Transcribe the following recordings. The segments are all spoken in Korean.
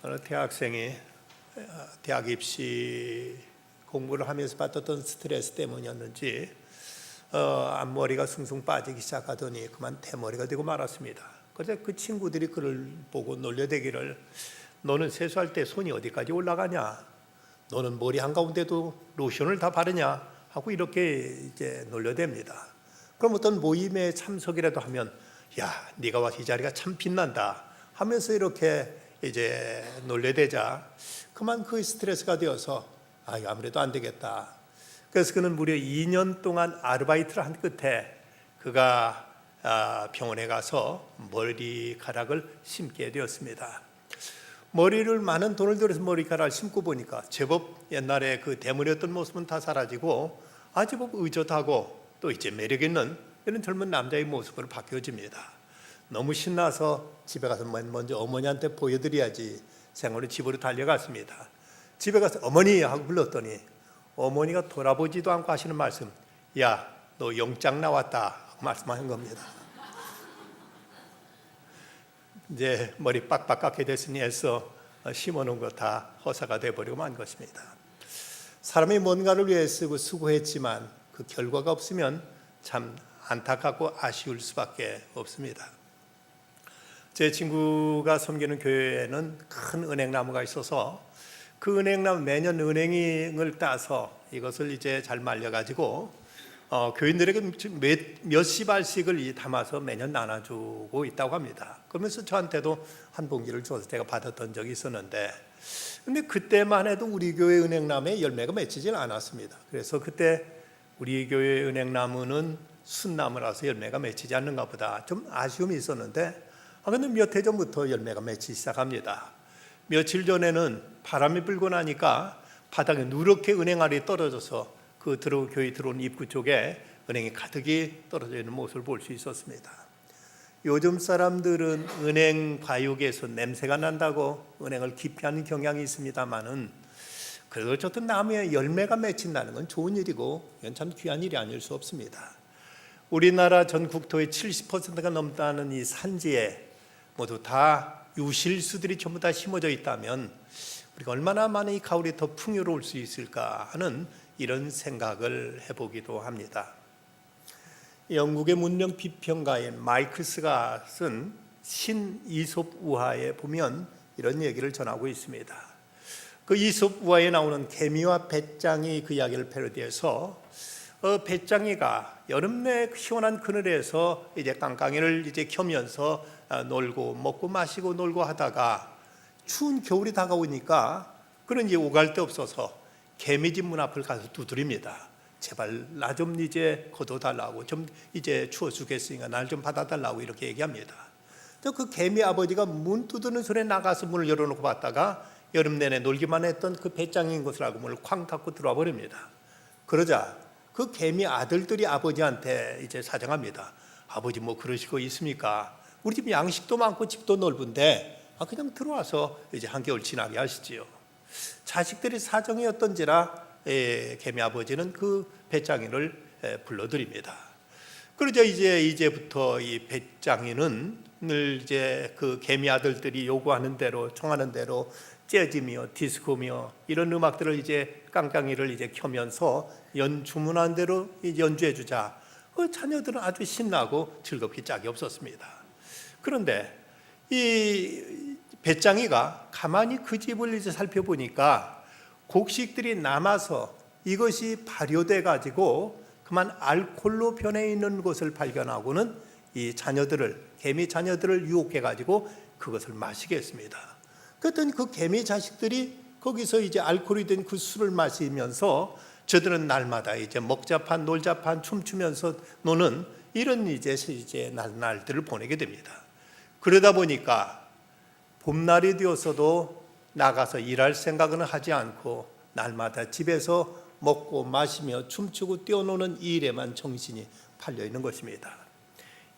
어느 대학생이 대학 입시 공부를 하면서 받았던 스트레스 때문이었는지 앞머리가 숭숭 빠지기 시작하더니 그만 대머리가 되고 말았습니다. 그래서 그 친구들이 그를 보고 놀려대기를 너는 세수할 때 손이 어디까지 올라가냐? 너는 머리 한가운데도 로션을 다 바르냐? 하고 이렇게 이제 놀려댑니다. 그럼 어떤 모임에 참석이라도 하면 야, 네가 와서 이 자리가 참 빛난다 하면서 이렇게 이제 놀려대자 그만 그 스트레스가 되어서 아무래도 안 되겠다. 그래서 그는 무려 2년 동안 아르바이트를 한 끝에 그가 병원에 가서 머리카락을 심게 되었습니다. 머리를 많은 돈을 들여서 머리카락을 심고 보니까 제법 옛날에 그 대머리였던 모습은 다 사라지고 제법 의젓하고 또 이제 매력 있는 이런 젊은 남자의 모습으로 바뀌어집니다. 너무 신나서 집에 가서 먼저 어머니한테 보여드려야지 생각으로 집으로 달려갔습니다. 집에 가서 어머니 하고 불렀더니 어머니가 돌아보지도 않고 하시는 말씀, 야, 너 영장 나왔다 하고 말씀하는 겁니다. 이제 머리 빡빡 깎게 됐으니 해서 심어놓은 거 다 허사가 돼버리고 만 것입니다. 사람이 뭔가를 위해 쓰고 수고했지만 그 결과가 없으면 참 안타깝고 아쉬울 수밖에 없습니다. 제 친구가 섬기는 교회에는 큰 은행나무가 있어서 그 은행나무 매년 은행을 따서 이것을 이제 잘 말려가지고 교인들에게 몇십 알씩을 담아서 매년 나눠주고 있다고 합니다. 그러면서 저한테도 한 봉지를 줘서 제가 받았던 적이 있었는데 근데 그때만 해도 우리 교회 은행나무에 열매가 맺히질 않았습니다. 그래서 그때 우리 교회 은행나무는 순나무라서 열매가 맺히지 않는가 보다 좀 아쉬움이 있었는데 근데 몇 해 전부터 열매가 맺히기 시작합니다. 며칠 전에는 바람이 불고 나니까 바닥에 누렇게 은행 알이 떨어져서 그 교회 들어온 입구 쪽에 은행이 가득히 떨어져 있는 모습을 볼 수 있었습니다. 요즘 사람들은 은행 과육에서 냄새가 난다고 은행을 기피하는 경향이 있습니다만은 그래도 어쨌든 나무에 열매가 맺힌다는 건 좋은 일이고 이건 참 귀한 일이 아닐 수 없습니다. 우리나라 전 국토의 70%가 넘다는 이 산지에 모두 다 유실수들이 전부 다 심어져 있다면 우리가 얼마나 많은 이 가을이 더 풍요로울 수 있을까 하는 이런 생각을 해보기도 합니다. 영국의 문명 비평가인 마이클스가 쓴 신이솝 우화에 보면 이런 얘기를 전하고 있습니다. 그 이솝 우화에 나오는 개미와 배짱이 그 이야기를 패러디해서 배짱이가 여름 내 시원한 그늘에서 이제 깡깡이를 이제 켜면서 놀고 먹고 마시고 놀고 하다가 추운 겨울이 다가오니까 그는 이제 오갈 데 없어서 개미집 문 앞을 가서 두드립니다. 제발 나 좀 이제 거둬달라고, 좀 이제 추워 죽겠으니까 날 좀 받아달라고 이렇게 얘기합니다. 그 개미 아버지가 문 두드는 소리에 나가서 문을 열어놓고 봤다가 여름 내내 놀기만 했던 그 배짱인 것을 알고 문을 쾅 닫고 들어와 버립니다. 그러자 그 개미 아들들이 아버지한테 이제 사정합니다. 아버지 뭐 그러시고 있습니까? 우리 집 양식도 많고 집도 넓은데 그냥 들어와서 이제 한겨울 지나게 하시지요. 자식들이 사정이 어떤지라 개미 아버지는 그 배짱이를 불러드립니다. 그러자 이제부터 이 배짱이는 늘 이제 그 개미 아들들이 요구하는 대로 청하는 대로 재즈며 디스코며 이런 음악들을 이제 깡깡이를 이제 켜면서 주문한 대로 연주해 주자. 그 자녀들은 아주 신나고 즐겁기 짝이 없었습니다. 그런데 이 배짱이가 가만히 그 집을 이제 살펴보니까 곡식들이 남아서 이것이 발효돼 가지고 그만 알코올로 변해 있는 것을 발견하고는 이 개미 자녀들을 유혹해 가지고 그것을 마시게 했습니다. 그랬더니 그 개미 자식들이 거기서 이제 알코올이 된 그 술을 마시면서 저들은 날마다 이제 먹자판 놀자판 춤추면서 노는 이런 이제 날들을 보내게 됩니다. 그러다 보니까 봄날이 되었어도 나가서 일할 생각은 하지 않고 날마다 집에서 먹고 마시며 춤추고 뛰어노는 이 일에만 정신이 팔려 있는 것입니다.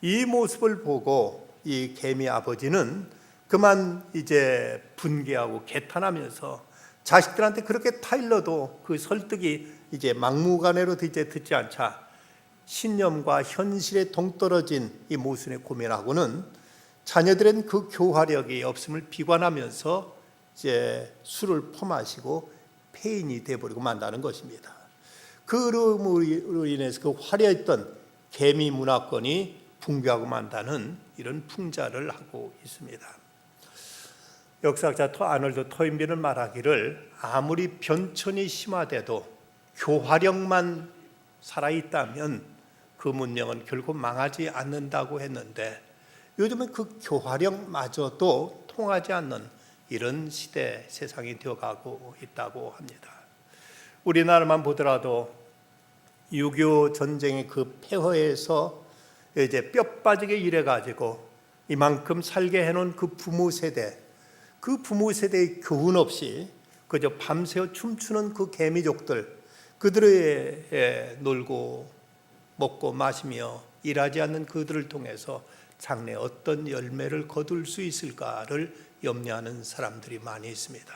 이 모습을 보고 이 개미 아버지는 그만 이제 분개하고 개탄하면서 자식들한테 그렇게 타일러도 그 설득이 이제 막무가내로 이제 듣지 않자 신념과 현실에 동떨어진 이 모순에 고민하고는 자녀들은 그 교화력이 없음을 비관하면서 이제 술을 퍼마시고 폐인이 되어버리고 만다는 것입니다. 그로 인해서 그 화려했던 개미 문화권이 붕괴하고 만다는 이런 풍자를 하고 있습니다. 역사학자 아놀드 토인비는 말하기를 아무리 변천이 심화돼도 교화력만 살아있다면 그 문명은 결코 망하지 않는다고 했는데 요즘은 그 교화력마저도 통하지 않는 이런 시대 세상이 되어가고 있다고 합니다. 우리나라만 보더라도 6.25 전쟁의 그 폐허에서 이제 뼈 빠지게 일해가지고 이만큼 살게 해놓은 그 부모 세대의 교훈 없이 그저 밤새워 춤추는 그 개미족들, 그들의 놀고 먹고 마시며 일하지 않는 그들을 통해서 장래에 어떤 열매를 거둘 수 있을까를 염려하는 사람들이 많이 있습니다.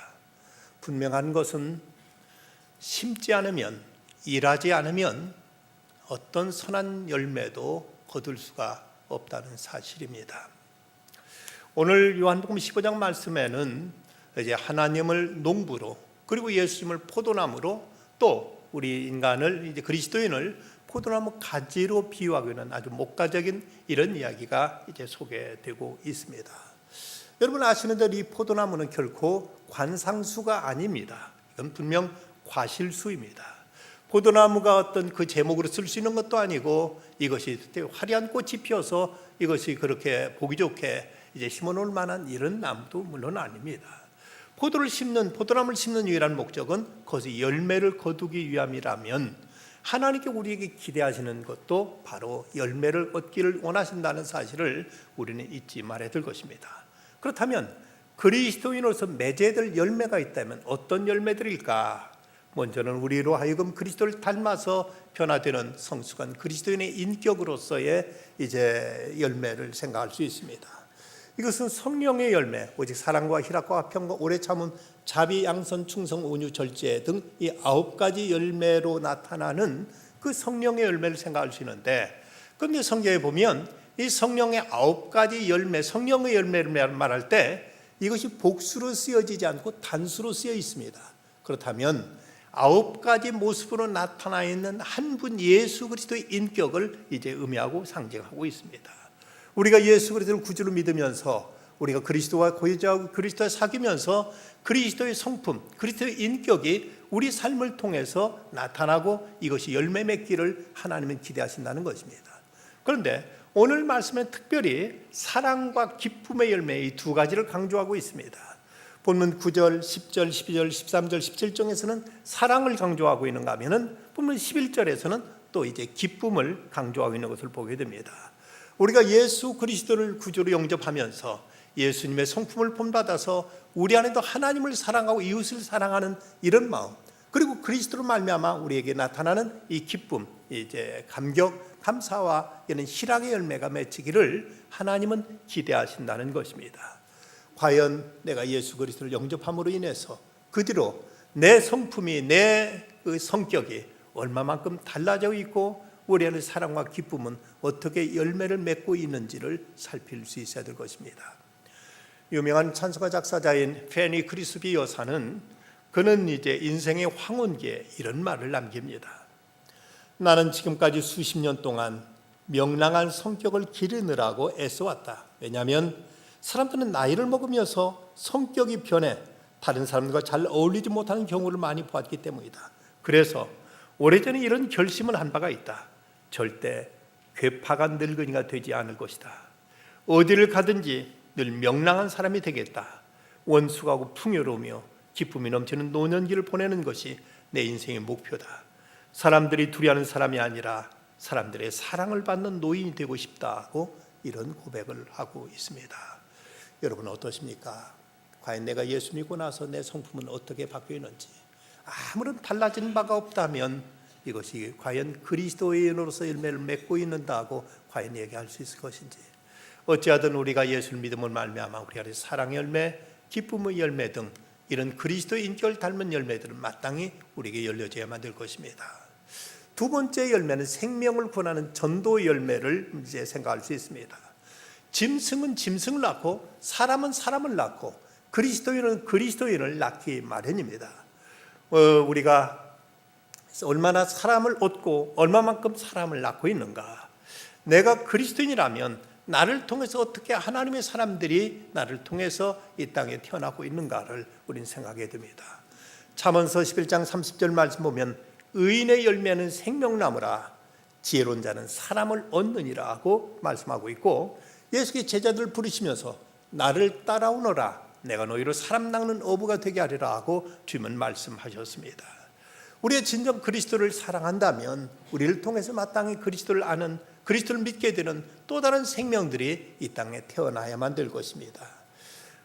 분명한 것은 심지 않으면, 일하지 않으면 어떤 선한 열매도 거둘 수가 없다는 사실입니다. 오늘 요한복음 15장 말씀에는 이제 하나님을 농부로, 그리고 예수님을 포도나무로, 또 우리 인간을, 이제 그리스도인을 포도나무 가지로 비유하고 있는 아주 목가적인 이런 이야기가 이제 소개되고 있습니다. 여러분 아시는 대로 이 포도나무는 결코 관상수가 아닙니다. 이건 분명 과실수입니다. 포도나무가 어떤 그 제목으로 쓸 수 있는 것도 아니고, 이것이 화려한 꽃이 피어서 이것이 그렇게 보기 좋게 이제 심어놓을 만한 이런 나무도 물론 아닙니다. 포도나무를 심는 유일한 목적은 거기서 열매를 거두기 위함이라면, 하나님께 우리에게 기대하시는 것도 바로 열매를 얻기를 원하신다는 사실을 우리는 잊지 말아야 될 것입니다. 그렇다면 그리스도인으로서 맺어야 열매가 있다면 어떤 열매들일까? 먼저는 우리로 하여금 그리스도를 닮아서 변화되는 성숙한 그리스도인의 인격으로서의 이제 열매를 생각할 수 있습니다. 이것은 성령의 열매, 오직 사랑과 희락과 화평과 오래 참음, 자비, 양선, 충성, 온유, 절제 등 이 9가지 열매로 나타나는 그 성령의 열매를 생각할 수 있는데, 그런데 성경에 보면 이 성령의 9가지 열매, 성령의 열매를 말할 때 이것이 복수로 쓰여지지 않고 단수로 쓰여 있습니다. 그렇다면 9가지 모습으로 나타나 있는 한 분 예수 그리스도의 인격을 이제 의미하고 상징하고 있습니다. 우리가 예수 그리스도를 구주로 믿으면서, 우리가 그리스도와 고유자하고 그리스도와 사귀면서 그리스도의 성품, 그리스도의 인격이 우리 삶을 통해서 나타나고 이것이 열매 맺기를 하나님은 기대하신다는 것입니다. 그런데 오늘 말씀은 특별히 사랑과 기쁨의 열매, 이 두 가지를 강조하고 있습니다. 본문 9절, 10절, 12절, 13절, 17절에서는 사랑을 강조하고 있는가 하면은 본문 11절에서는 또 이제 기쁨을 강조하고 있는 것을 보게 됩니다. 우리가 예수 그리스도를 구주로 영접하면서 예수님의 성품을 본받아서 우리 안에도 하나님을 사랑하고 이웃을 사랑하는 이런 마음, 그리고 그리스도로 말미암아 우리에게 나타나는 이 기쁨, 이제 감격, 감사와 이런 희락의 열매가 맺히기를 하나님은 기대하신다는 것입니다. 과연 내가 예수 그리스도를 영접함으로 인해서 그 뒤로 내 성품이, 내 그 성격이 얼마만큼 달라져 있고 우리 안의 사랑과 기쁨은 어떻게 열매를 맺고 있는지를 살필 수 있어야 될 것입니다. 유명한 찬송가 작사자인 페니 크리스비 여사는, 그는 이제 인생의 황혼기에 이런 말을 남깁니다. 나는 지금까지 수십 년 동안 명랑한 성격을 기르느라고 애써왔다. 왜냐하면 사람들은 나이를 먹으면서 성격이 변해 다른 사람들과 잘 어울리지 못하는 경우를 많이 보았기 때문이다. 그래서 오래전에 이런 결심을 한 바가 있다. 절대 괴팍한 늙은이가 되지 않을 것이다. 어디를 가든지 늘 명랑한 사람이 되겠다. 원숙하고 풍요로우며 기쁨이 넘치는 노년기를 보내는 것이 내 인생의 목표다. 사람들이 두려워하는 사람이 아니라 사람들의 사랑을 받는 노인이 되고 싶다고 이런 고백을 하고 있습니다. 여러분 어떠십니까? 과연 내가 예수 믿고 나서 내 성품은 어떻게 바뀌어 있는지, 아무런 달라진 바가 없다면 이것이 과연 그리스도인으로서 열매를 맺고 있는다고 과연 얘기할 수 있을 것인지, 어찌하든 우리가 예수를 믿음을 말미암아 우리 안에 사랑의 열매, 기쁨의 열매 등 이런 그리스도의 인격을 닮은 열매들은 마땅히 우리에게 열려져야만 될 것입니다. 두 번째 열매는 생명을 권하는 전도의 열매를 이제 생각할 수 있습니다. 짐승은 짐승을 낳고 사람은 사람을 낳고 그리스도인은 그리스도인을 낳기 마련입니다. 우리가 얼마나 사람을 얻고 얼마만큼 사람을 낳고 있는가. 내가 그리스도인이라면 나를 통해서 어떻게 하나님의 사람들이 나를 통해서 이 땅에 태어나고 있는가를 우리는 생각해야 됩니다. 잠언서 11장 30절 말씀 보면 의인의 열매는 생명나무라 지혜로운 자는 사람을 얻느니라 하고 말씀하고 있고, 예수께서 제자들을 부르시면서 나를 따라오너라 내가 너희로 사람 낚는 어부가 되게 하리라 하고 주님은 말씀하셨습니다. 우리가 진정 그리스도를 사랑한다면 우리를 통해서 마땅히 그리스도를 아는, 그리스도를 믿게 되는 또 다른 생명들이 이 땅에 태어나야만 될 것입니다.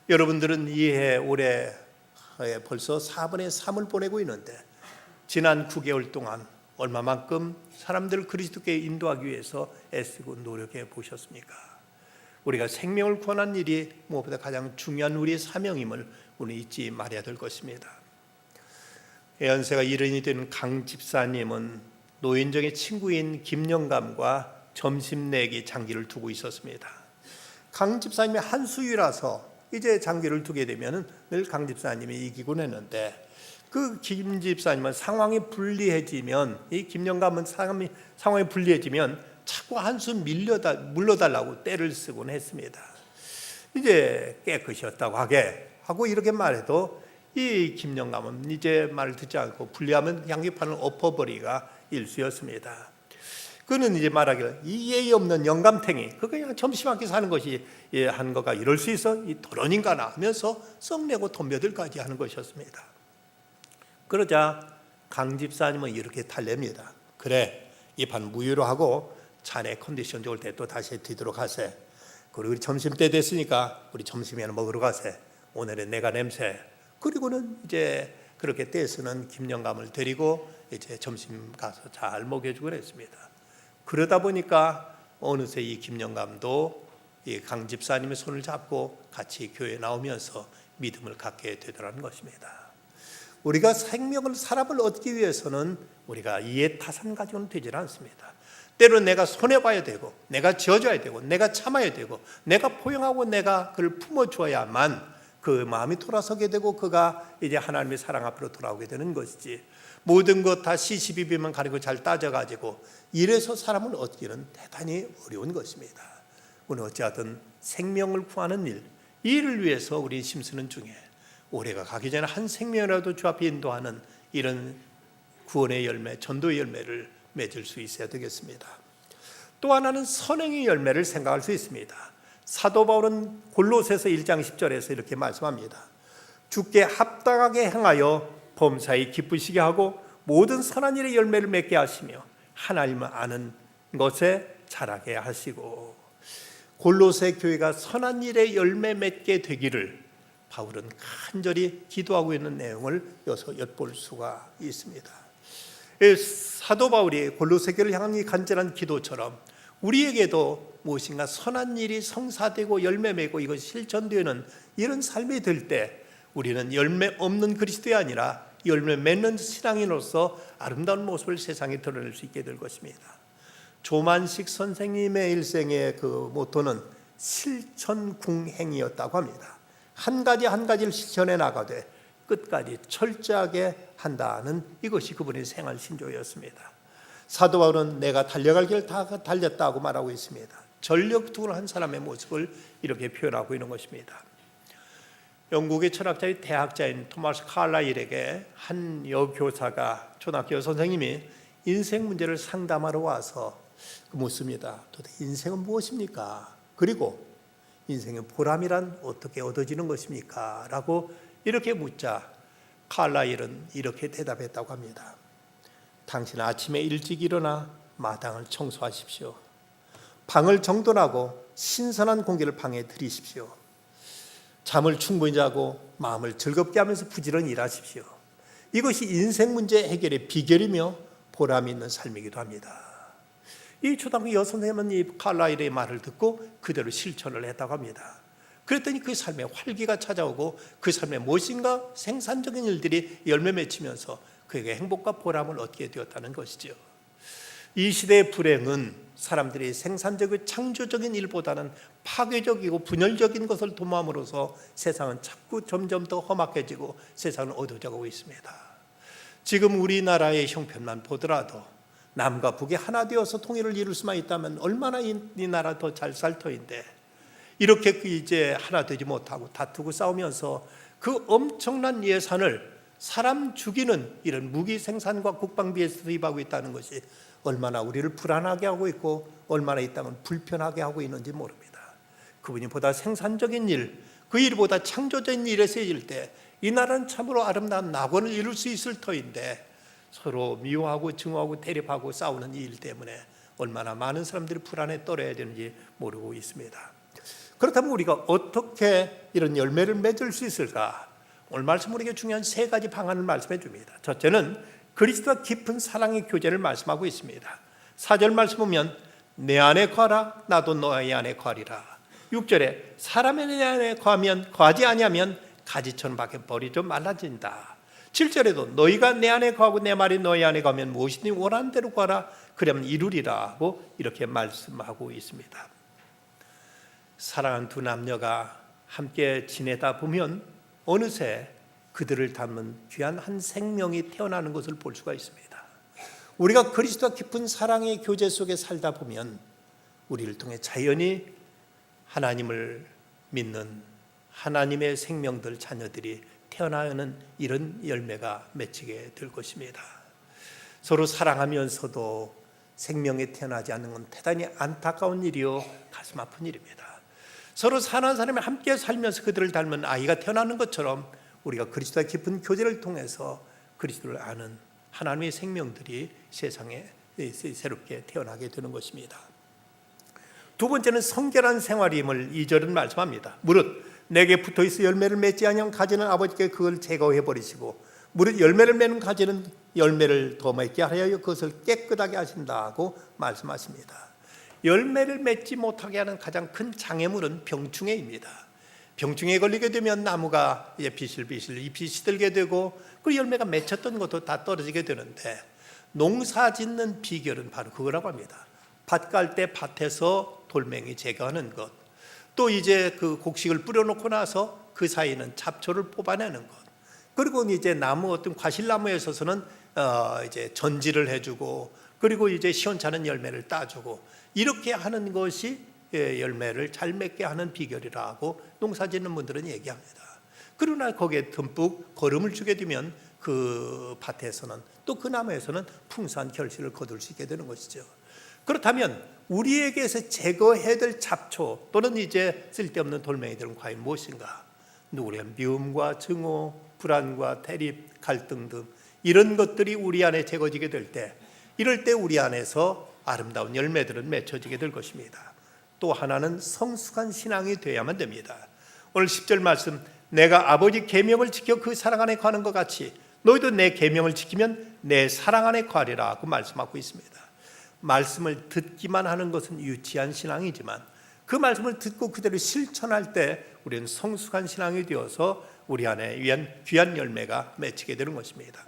여러분들은 이해 올해 벌써 4분의 3을 보내고 있는데 지난 9개월 동안 얼마만큼 사람들을 그리스도께 인도하기 위해서 애쓰고 노력해 보셨습니까? 우리가 생명을 구원하는 일이 무엇보다 가장 중요한 우리의 사명임을 우리는 잊지 말아야 될 것입니다. 연세가 70이 된 강 집사님은 노인정의 친구인 김영감과 점심 내기 장기를 두고 있었습니다. 강 집사님이 한수위라서 이제 장기를 두게 되면 늘 강 집사님이 이기곤 했는데, 그 김 집사님은 상황이 불리해지면, 이 김영감은 상황이 불리해지면 자꾸 한수 물러달라고 떼를 쓰곤 했습니다. 이제 깨끗이었다고 하고 이렇게 말해도 이 김영감은 이제 말을 듣지 않고 불리하면 양귀판을 엎어버리가 일쑤였습니다. 그는 이제 말하기를 이 예의 없는 영감탱이, 그 그냥 점심 한 끼 사는 것이 한 거가 이럴 수 있어? 이 도련인가나 하면서 썩내고 덤벼들까지 하는 것이었습니다. 그러자 강 집사님은 이렇게 달랩니다. 그래, 이 판 무효로 하고 자네 컨디션 좋을 때 또 다시 뒤도록 하세. 그리고 우리 점심때 됐으니까 우리 점심에는 먹으러 가세. 오늘은 내가 냄새. 그리고는 이제 그렇게 떼쓰는 김영감을 데리고 이제 점심 가서 잘 먹여주고 그랬습니다. 그러다 보니까 어느새 이 김영감도 이 강 집사님의 손을 잡고 같이 교회에 나오면서 믿음을 갖게 되더라는 것입니다. 우리가 사람을 얻기 위해서는 우리가 이해타산 가지고는 되질 않습니다. 때로는 내가 손해봐야 되고, 내가 지어줘야 되고, 내가 참아야 되고, 내가 포용하고 내가 그를 품어줘야만 그 마음이 돌아서게 되고 그가 이제 하나님의 사랑 앞으로 돌아오게 되는 것이지, 모든 것 다 시시비비만 가리고 잘 따져가지고 이래서 사람을 얻기는 대단히 어려운 것입니다. 오늘 어찌하든 생명을 구하는 일, 이 일을 위해서 우리 심쓰는 중에 올해가 가기 전에 한 생명이라도 주 앞에 인도하는 이런 구원의 열매, 전도의 열매를 맺을 수 있어야 되겠습니다. 또 하나는 선행의 열매를 생각할 수 있습니다. 사도 바울은 골로새서 1장 10절에서 이렇게 말씀합니다. 주께 합당하게 행하여 범사에 기쁘시게 하고 모든 선한 일의 열매를 맺게 하시며 하나님을 아는 것에 자라게 하시고. 골로새 교회가 선한 일의 열매 맺게 되기를 바울은 간절히 기도하고 있는 내용을 여기서 엿볼 수가 있습니다. 사도 바울이 골로새 교회를 향한 이 간절한 기도처럼 우리에게도 무엇인가 선한 일이 성사되고 열매 맺고 이것이 실천되는 이런 삶이 될 때 우리는 열매 없는 그리스도가 아니라 열매 맺는 신앙인으로서 아름다운 모습을 세상에 드러낼 수 있게 될 것입니다. 조만식 선생님의 일생의 그 모토는 실천궁행이었다고 합니다. 한 가지 한 가지를 실천해 나가되 끝까지 철저하게 한다는 이것이 그분의 생활 신조였습니다. 사도 바울은 내가 달려갈 길 다 달렸다고 말하고 있습니다. 전력투구를 한 사람의 모습을 이렇게 표현하고 있는 것입니다. 영국의 철학자의 대학자인 토마스 칼라일에게 한 여교사가, 초등학교 선생님이 인생 문제를 상담하러 와서 묻습니다. 도대체 인생은 무엇입니까? 그리고 인생의 보람이란 어떻게 얻어지는 것입니까? 라고 이렇게 묻자 칼라일은 이렇게 대답했다고 합니다. 당신은 아침에 일찍 일어나 마당을 청소하십시오. 방을 정돈하고 신선한 공기를 방에 들이십시오. 잠을 충분히 자고 마음을 즐겁게 하면서 부지런히 일하십시오. 이것이 인생 문제 해결의 비결이며 보람 있는 삶이기도 합니다. 이 초등학교 여선생님은 이 칼라일의 말을 듣고 그대로 실천을 했다고 합니다. 그랬더니 그 삶에 활기가 찾아오고 그 삶에 무엇인가 생산적인 일들이 열매 맺히면서 그에게 행복과 보람을 얻게 되었다는 것이죠. 이 시대의 불행은 사람들이 생산적이고 창조적인 일보다는 파괴적이고 분열적인 것을 도모함으로써 세상은 자꾸 점점 더 험악해지고 세상은 어두워져가고 있습니다. 지금 우리나라의 형편만 보더라도 남과 북이 하나 되어서 통일을 이룰 수만 있다면 얼마나 이 나라 더 잘 살 터인데, 이렇게 이제 하나 되지 못하고 다투고 싸우면서 그 엄청난 예산을 사람 죽이는 이런 무기 생산과 국방비에 투입하고 있다는 것이 얼마나 우리를 불안하게 하고 있고 얼마나 이 땅을 불편하게 하고 있는지 모릅니다. 그분이 보다 생산적인 일, 그 일보다 창조적인 일에 쓰일 때 이 나라는 참으로 아름다운 낙원을 이룰 수 있을 터인데 서로 미워하고 증오하고 대립하고 싸우는 이 일 때문에 얼마나 많은 사람들이 불안에 떨어야 되는지 모르고 있습니다. 그렇다면 우리가 어떻게 이런 열매를 맺을 수 있을까? 오늘 말씀 우리에게 중요한 세 가지 방안을 말씀해 줍니다. 첫째는 그리스도와 깊은 사랑의 교제를 말씀하고 있습니다. 4절 말씀 보면 내 안에 거하라 나도 너희 안에 거하리라. 6절에 사람의 내 안에 거하지 아니하면 가지처럼 밖에 버리죠 말라진다. 7절에도 너희가 내 안에 거하고 내 말이 너희 안에 거하면 무엇이든지 원하는 대로 거하라 그러면 이루리라 하고 이렇게 말씀하고 있습니다. 사랑하는 두 남녀가 함께 지내다 보면 어느새 그들을 닮은 귀한 한 생명이 태어나는 것을 볼 수가 있습니다. 우리가 그리스도와 깊은 사랑의 교제 속에 살다 보면 우리를 통해 자연히 하나님을 믿는 하나님의 생명들 자녀들이 태어나는 이런 열매가 맺히게 될 것입니다. 서로 사랑하면서도 생명이 태어나지 않는 건 대단히 안타까운 일이요 가슴 아픈 일입니다. 서로 사는 사람이 함께 살면서 그들을 닮은 아이가 태어나는 것처럼 우리가 그리스도와 깊은 교제를 통해서 그리스도를 아는 하나님의 생명들이 세상에 새롭게 태어나게 되는 것입니다. 두 번째는 성결한 생활임을 2절은 말씀합니다. 무릇 내게 붙어있어 열매를 맺지 아니하면 가지는 아버지께 그걸 제거해 버리시고 무릇 열매를 맺는 가지는 열매를 더 맺게 하여 그것을 깨끗하게 하신다고 말씀하십니다. 열매를 맺지 못하게 하는 가장 큰 장애물은 병충해입니다. 병충해에 걸리게 되면 나무가 비실비실 잎이 시들게 되고 그 열매가 맺혔던 것도 다 떨어지게 되는데, 농사 짓는 비결은 바로 그거라고 합니다. 밭 갈 때 밭에서 돌멩이 제거하는 것, 또 이제 그 곡식을 뿌려놓고 나서 그 사이는 잡초를 뽑아내는 것, 그리고 이제 나무 어떤 과실나무에 있어서는 이제 전지를 해주고, 그리고 이제 시원찮은 열매를 따주고, 이렇게 하는 것이 열매를 잘 맺게 하는 비결이라고 농사짓는 분들은 얘기합니다. 그러나 거기에 듬뿍 거름을 주게 되면 그 밭에서는 또 그 나무에서는 풍성한 결실을 거둘 수 있게 되는 것이죠. 그렇다면 우리에게서 제거해야 될 잡초 또는 이제 쓸데없는 돌멩이들은 과연 무엇인가? 누구냐? 미움과 증오, 불안과 대립, 갈등 등 이런 것들이 우리 안에 제거지게 될 때, 이럴 때 우리 안에서 아름다운 열매들은 맺혀지게 될 것입니다. 또 하나는 성숙한 신앙이 되어야만 됩니다. 오늘 10절 말씀, 내가 아버지 계명을 지켜 그 사랑 안에 거하는 것 같이 너희도 내 계명을 지키면 내 사랑 안에 거하리라 하고 말씀하고 있습니다. 말씀을 듣기만 하는 것은 유치한 신앙이지만 그 말씀을 듣고 그대로 실천할 때 우리는 성숙한 신앙이 되어서 우리 안에 귀한 열매가 맺히게 되는 것입니다.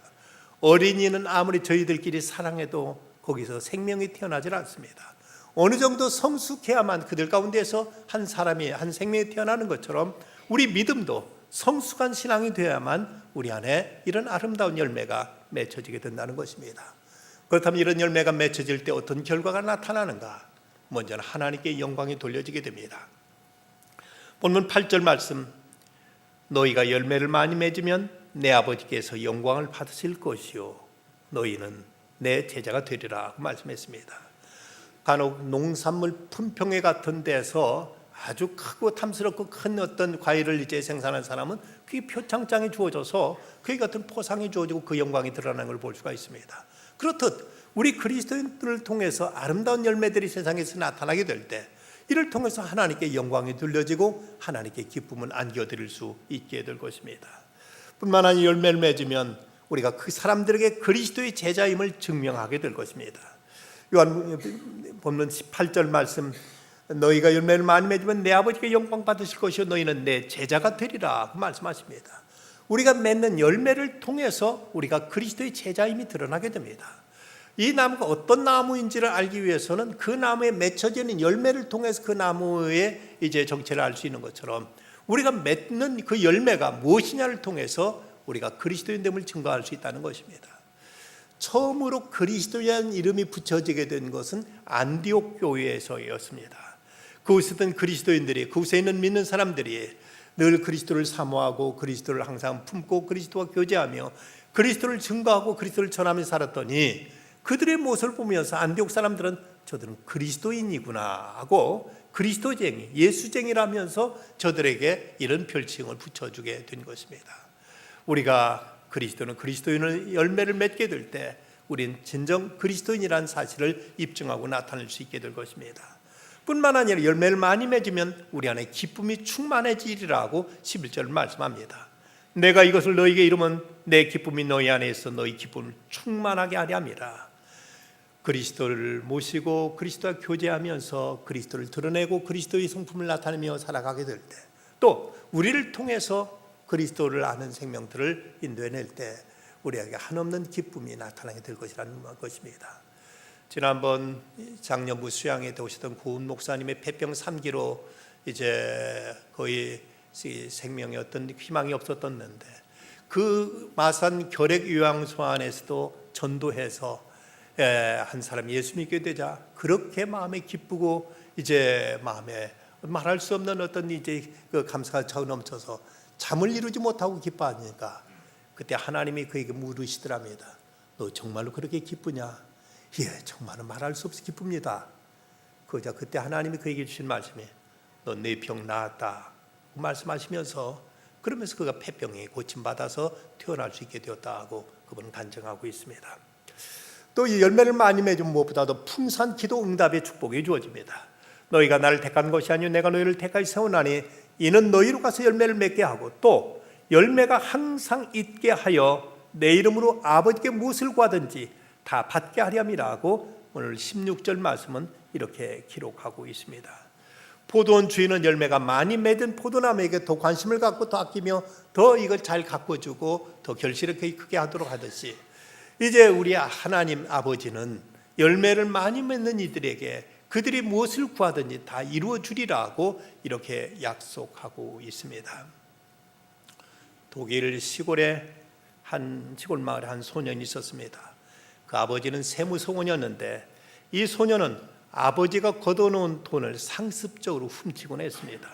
어린이는 아무리 저희들끼리 사랑해도 거기서 생명이 태어나질 않습니다. 어느 정도 성숙해야만 그들 가운데서 한 사람이 한 생명이 태어나는 것처럼 우리 믿음도 성숙한 신앙이 되어야만 우리 안에 이런 아름다운 열매가 맺혀지게 된다는 것입니다. 그렇다면 이런 열매가 맺혀질 때 어떤 결과가 나타나는가? 먼저는 하나님께 영광이 돌려지게 됩니다. 본문 8절 말씀, 너희가 열매를 많이 맺으면 내 아버지께서 영광을 받으실 것이요 너희는 내 제자가 되리라 하고 말씀했습니다. 간혹 농산물 품평회 같은 데서 아주 크고 탐스럽고 큰 어떤 과일을 이제 생산한 사람은 그게 표창장이 주어져서 그에 같은 포상이 주어지고 그 영광이 드러나는 걸 볼 수가 있습니다. 그렇듯 우리 그리스도인들을 통해서 아름다운 열매들이 세상에서 나타나게 될 때 이를 통해서 하나님께 영광이 돌려지고 하나님께 기쁨을 안겨드릴 수 있게 될 것입니다. 뿐만 아니라 열매를 맺으면 우리가 그 사람들에게 그리스도의 제자임을 증명하게 될 것입니다. 요한 본문 18절 말씀, 너희가 열매를 많이 맺으면 내 아버지께 영광 받으실 것이요 너희는 내 제자가 되리라 그 말씀하십니다. 우리가 맺는 열매를 통해서 우리가 그리스도의 제자임이 드러나게 됩니다. 이 나무가 어떤 나무인지를 알기 위해서는 그 나무에 맺혀지는 열매를 통해서 그 나무의 이제 정체를 알 수 있는 것처럼 우리가 맺는 그 열매가 무엇이냐를 통해서 우리가 그리스도인됨을 증거할 수 있다는 것입니다. 처음으로 그리스도라는 이름이 붙여지게 된 것은 안디옥 교회에서였습니다. 그곳에는 그리스도인들이, 그곳에 있는 믿는 사람들이 늘 그리스도를 사모하고 그리스도를 항상 품고 그리스도와 교제하며 그리스도를 증거하고 그리스도를 전하며 살았더니 그들의 모습을 보면서 안디옥 사람들은 저들은 그리스도인이구나 하고 그리스도쟁이, 예수쟁이라면서 저들에게 이런 별칭을 붙여주게 된 것입니다. 우리가 그리스도인의 열매를 맺게 될 때 우린 진정 그리스도인이라는 사실을 입증하고 나타낼 수 있게 될 것입니다. 뿐만 아니라 열매를 많이 맺으면 우리 안에 기쁨이 충만해지리라고 11절 말씀합니다. 내가 이것을 너희에게 이루면 내 기쁨이 너희 안에 있어 너희 기쁨을 충만하게 하려 함이라. 그리스도를 모시고 그리스도와 교제하면서 그리스도를 드러내고 그리스도의 성품을 나타내며 살아가게 될 때, 또 우리를 통해서 그리스도를 아는 생명들을 인도해낼 때 우리에게 한없는 기쁨이 나타나게 될 것이라는 것입니다. 지난번 작년부 수양에 오셨던 고은 목사님의 폐병 3기로 이제 거의 생명의 어떤 희망이 없었던데 그 마산 결핵요양소 안에서도 전도해서 한 사람이 예수 믿게 되자 그렇게 마음에 기쁘고 이제 마음에 말할 수 없는 어떤 이제 그 감사가 차고 넘쳐서 잠을 이루지 못하고 기뻐하니까 그때 하나님이 그에게 물으시더랍니다. 너 정말로 그렇게 기쁘냐? 예, 정말로 말할 수 없이 기쁩니다. 그때 하나님이 그에게 주신 말씀이 너 내 병 나았다 말씀하시면서 그러면서 그가 폐병에 고침받아서 태어날 수 있게 되었다고 그분은 간증하고 있습니다. 또 이 열매를 많이 맺으면 무엇보다도 풍성한 기도 응답의 축복이 주어집니다. 너희가 나를 택한 것이 아니요 내가 너희를 택하여 세우나니 이는 너희로 가서 열매를 맺게 하고 또 열매가 항상 있게 하여 내 이름으로 아버지께 무엇을 구하든지 다 받게 하렴이라고 오늘 16절 말씀은 이렇게 기록하고 있습니다. 포도원 주인은 열매가 많이 맺은 포도나무에게 더 관심을 갖고 더 아끼며 더 이걸 잘 가꿔주고 더 결실을 크게 하도록 하듯이 이제 우리 하나님 아버지는 열매를 많이 맺는 이들에게 그들이 무엇을 구하든지 다 이루어 주리라고 이렇게 약속하고 있습니다. 독일 시골에 시골 마을에 한 소년이 있었습니다. 그 아버지는 세무소원이었는데 이 소년은 아버지가 걷어놓은 돈을 상습적으로 훔치곤 했습니다.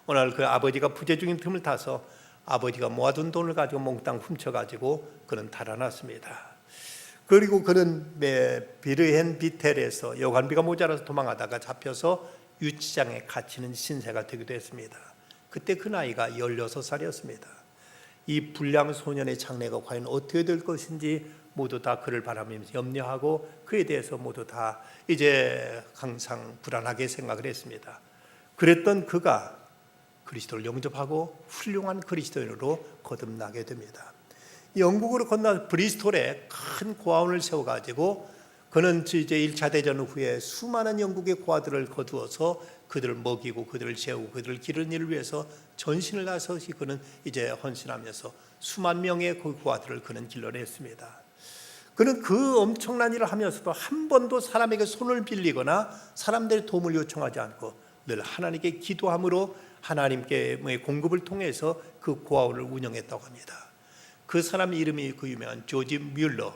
어느 날 그 아버지가 부재 중인 틈을 타서 아버지가 모아둔 돈을 가지고 몽땅 훔쳐가지고 그는 달아났습니다. 그리고 그는 비르헨 비텔에서 여관비가 모자라서 도망하다가 잡혀서 유치장에 갇히는 신세가 되기도 했습니다. 그때 그 나이가 16살이었습니다. 이 불량 소년의 장래가 과연 어떻게 될 것인지 모두 다 그를 바라면서 염려하고 그에 대해서 모두 다 이제 항상 불안하게 생각을 했습니다. 그랬던 그가 그리스도를 영접하고 훌륭한 그리스도인으로 거듭나게 됩니다. 영국으로 건너 브리스톨에 큰 고아원을 세워가지고 그는 이제 1차 대전 후에 수많은 영국의 고아들을 거두어서 그들을 먹이고 그들을 재우고 그들을 기르는 일을 위해서 전신을 다해서 그는 이제 헌신하면서 수만 명의 그 고아들을 그는 길러냈습니다. 그는 그 엄청난 일을 하면서도 한 번도 사람에게 손을 빌리거나 사람들의 도움을 요청하지 않고 늘 하나님께 기도함으로 하나님께의 공급을 통해서 그 고아원을 운영했다고 합니다. 그 사람 이름이 그 유명한 조지 뮬러,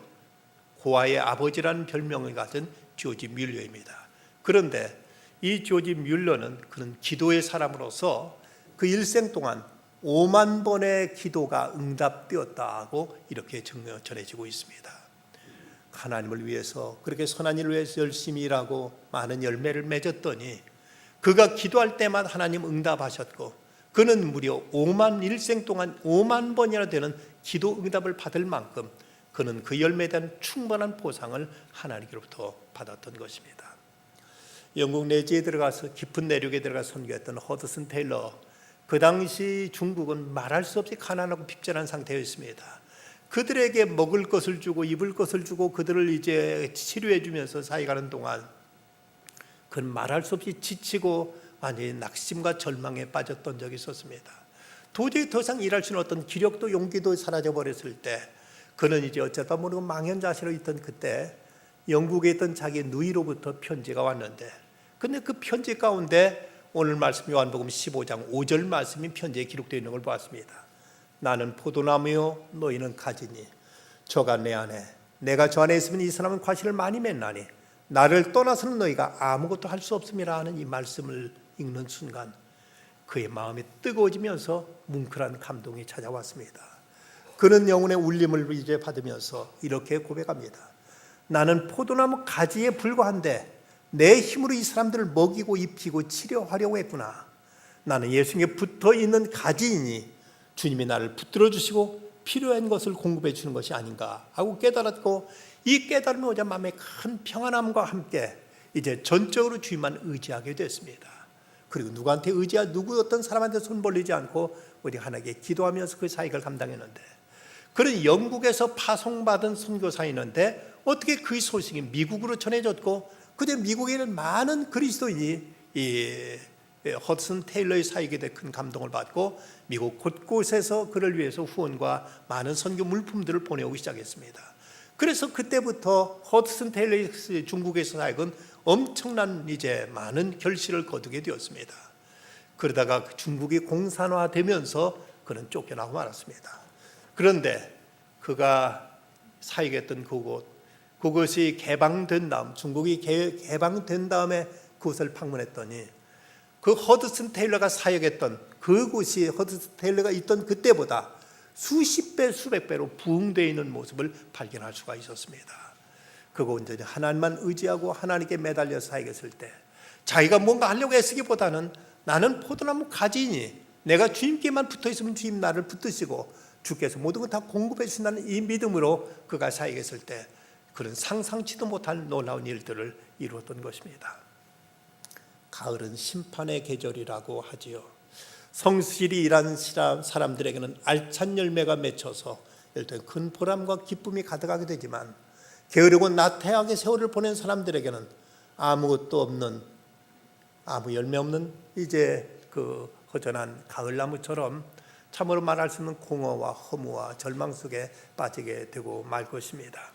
고아의 아버지라는 별명을 가진 조지 뮬러입니다. 그런데 이 조지 뮬러는 그는 기도의 사람으로서 그 일생 동안 5만 번의 기도가 응답되었다고 이렇게 전해지고 있습니다. 하나님을 위해서 그렇게 선한 일을 위해서 열심히 일하고 많은 열매를 맺었더니 그가 기도할 때마다 하나님 응답하셨고 그는 무려 일생 동안 5만 번이나 되는 기도 응답을 받을 만큼 그는 그 열매에 대한 충분한 보상을 하나님께로부터 받았던 것입니다. 영국 내지에 들어가서 깊은 내륙에 들어가 선교했던 허드슨 테일러, 그 당시 중국은 말할 수 없이 가난하고 핍절한 상태였습니다. 그들에게 먹을 것을 주고 입을 것을 주고 그들을 이제 치료해 주면서 살아가는 동안 그는 말할 수 없이 지치고 완전히 낙심과 절망에 빠졌던 적이 있었습니다. 도저히 더 이상 일할 수 있는 어떤 기력도 용기도 사라져 버렸을 때 그는 이제 어쩌다 모르고 망연자실로 있던 그때 영국에 있던 자기 누이로부터 편지가 왔는데, 근데 그 편지 가운데 오늘 말씀 요한복음 15장 5절 말씀이 편지에 기록되어 있는 걸 보았습니다. 나는 포도나무요 너희는 가지니 저가 내 안에 내가 저 안에 있으면 이 사람은 과실을 많이 맺나니 나를 떠나서는 너희가 아무것도 할 수 없음이라 하는 이 말씀을 읽는 순간 그의 마음이 뜨거워지면서 뭉클한 감동이 찾아왔습니다. 그는 영혼의 울림을 이제 받으면서 이렇게 고백합니다. 나는 포도나무 가지에 불과한데 내 힘으로 이 사람들을 먹이고 입히고 치료하려고 했구나. 나는 예수님께 붙어 있는 가지이니 주님이 나를 붙들어 주시고 필요한 것을 공급해 주는 것이 아닌가 하고 깨달았고, 이 깨달음이 오자 마음에 큰 평안함과 함께 이제 전적으로 주님만 의지하게 됐습니다. 그리고 누구한테 누구 어떤 사람한테 손 벌리지 않고 우리 하나님께 기도하면서 그 사역을 감당했는데, 그런 영국에서 파송받은 선교사였는데 어떻게 그 소식이 미국으로 전해졌고, 그때 미국에 있는 많은 그리스도인이 이 허드슨 테일러의 사역에 대해 큰 감동을 받고 미국 곳곳에서 그를 위해서 후원과 많은 선교 물품들을 보내오기 시작했습니다. 그래서 그때부터 허드슨 테일러의 중국에서 사역은 엄청난 이제 많은 결실을 거두게 되었습니다. 그러다가 중국이 공산화되면서 그는 쫓겨나고 말았습니다. 그런데 그가 사역했던 그곳이 개방된 다음, 중국이 개방된 다음에 그곳을 방문했더니 그 허드슨 테일러가 사역했던 그곳이 허드슨 테일러가 있던 그때보다 수십 배, 수백 배로 부흥되어 있는 모습을 발견할 수가 있었습니다. 그곳은 하나님만 의지하고 하나님께 매달려 사역했을 때 자기가 뭔가 하려고 애쓰기보다는 나는 포도나무 가지니 내가 주님께만 붙어 있으면 주님 나를 붙드시고 주께서 모든 걸 다 공급해 주신다는 이 믿음으로 그가 사역했을 때 그런 상상치도 못할 놀라운 일들을 이루었던 것입니다. 가을은 심판의 계절이라고 하지요. 성실히 일하는 사람들에게는 알찬 열매가 맺혀서 일단 큰 보람과 기쁨이 가득하게 되지만, 게으르고 나태하게 세월을 보낸 사람들에게는 아무것도 없는, 아무 열매 없는 이제 그 허전한 가을나무처럼 참으로 말할 수 없는 공허와 허무와 절망 속에 빠지게 되고 말 것입니다.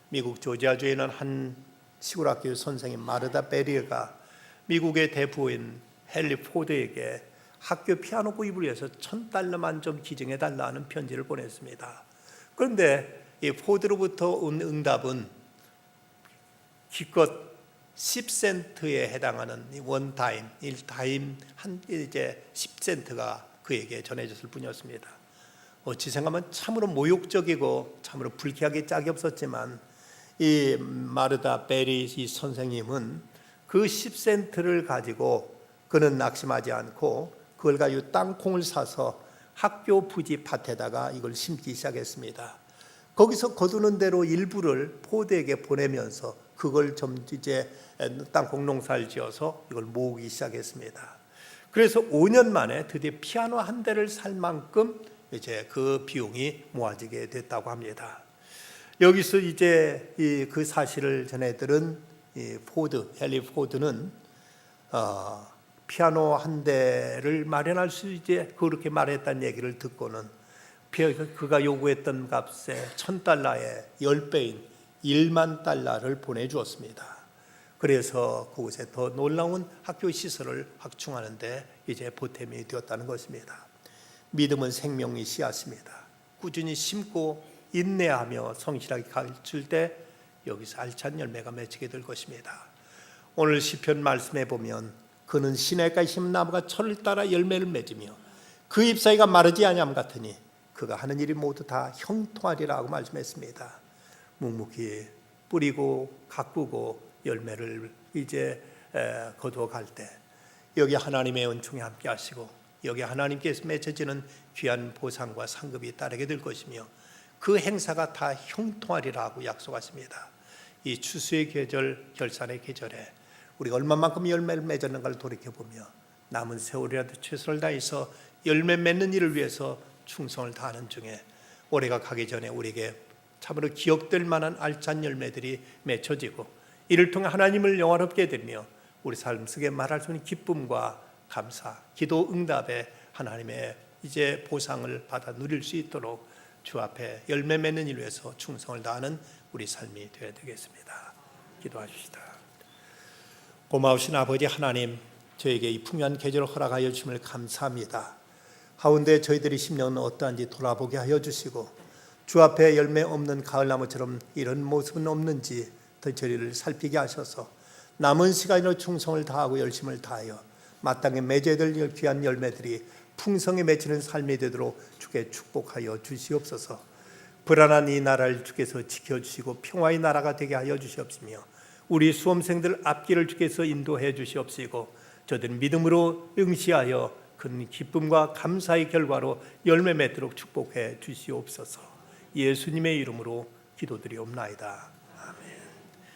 미국 조지아주에 있는 한 시골학교 선생님 마르다 베리어가 미국의 대부인 헨리 포드에게 학교 피아노 구입을 위해서 $1,000만 좀 기증해달라 하는 편지를 보냈습니다. 그런데 이 포드로부터 온 응답은 기껏 10센트에 해당하는 원타임, 1타임 이제 10센트가 그에게 전해졌을 뿐이었습니다. 어찌 생각하면 참으로 모욕적이고 참으로 불쾌하게 짝이 없었지만, 이 마르다 베리 이 선생님은 그 10센트를 가지고 그는 낙심하지 않고 그걸 가지고 땅콩을 사서 학교 부지 밭에다가 이걸 심기 시작했습니다. 거기서 거두는 대로 일부를 포드에게 보내면서 그걸 좀 이제 땅콩 농사를 지어서 이걸 모으기 시작했습니다. 그래서 5년 만에 드디어 피아노 한 대를 살 만큼 이제 그 비용이 모아지게 됐다고 합니다. 여기서 이제 그 사실을 전해들은 헨리 포드는 피아노 한 대를 마련할 수 이제 그렇게 말했다는 얘기를 듣고는 그가 요구했던 값에 $1,000의 10배인 $10,000,000를 보내주었습니다. 그래서 그곳에 더 놀라운 학교 시설을 확충하는데 이제 보탬이 되었다는 것입니다. 믿음은 생명의 씨앗입니다. 꾸준히 심고 인내하며 성실하게 가르칠 때 여기서 알찬 열매가 맺히게 될 것입니다. 오늘 시편 말씀에 보면 그는 시냇가에 심은 나무가 철을 따라 열매를 맺으며 그 잎사귀가 마르지 아니함 같으니 그가 하는 일이 모두 다 형통하리라고 말씀했습니다. 묵묵히 뿌리고 가꾸고 열매를 이제 거두어갈 때 여기 하나님의 은총이 함께 하시고 여기 하나님께서 맺혀지는 귀한 보상과 상급이 따르게 될 것이며 그 행사가 다 형통하리라고 약속하십니다. 이 추수의 계절, 결산의 계절에 우리가 얼마만큼 열매를 맺었는가를 돌이켜보며 남은 세월이라도 최선을 다해서 열매 맺는 일을 위해서 충성을 다하는 중에 올해가 가기 전에 우리에게 참으로 기억될 만한 알찬 열매들이 맺혀지고 이를 통해 하나님을 영화롭게 되며 우리 삶 속에 말할 수 없는 기쁨과 감사, 기도 응답에 하나님의 이제 보상을 받아 누릴 수 있도록 주 앞에 열매 맺는 일을 위해서 충성을 다하는 우리 삶이 되어야 되겠습니다. 기도하십시다. 고마우신 아버지 하나님, 저에게 이 풍요한 계절을 허락하여 주심을 감사합니다. 하운데 저희들이 심령은 어떠한지 돌아보게 하여 주시고 주 앞에 열매 없는 가을나무처럼 이런 모습은 없는지 더 저희를 살피게 하셔서 남은 시간으로 충성을 다하고 열심을 다하여 마땅히 맺어야 될 귀한 열매들이 풍성히 맺히는 삶이 되도록 주께 축복하여 주시옵소서. 불안한 이 나라를 주께서 지켜주시고 평화의 나라가 되게 하여 주시옵시며 우리 수험생들 앞길을 주께서 인도해 주시옵시고 저들 믿음으로 응시하여 큰 기쁨과 감사의 결과로 열매 맺도록 축복해 주시옵소서. 예수님의 이름으로 기도드리옵나이다.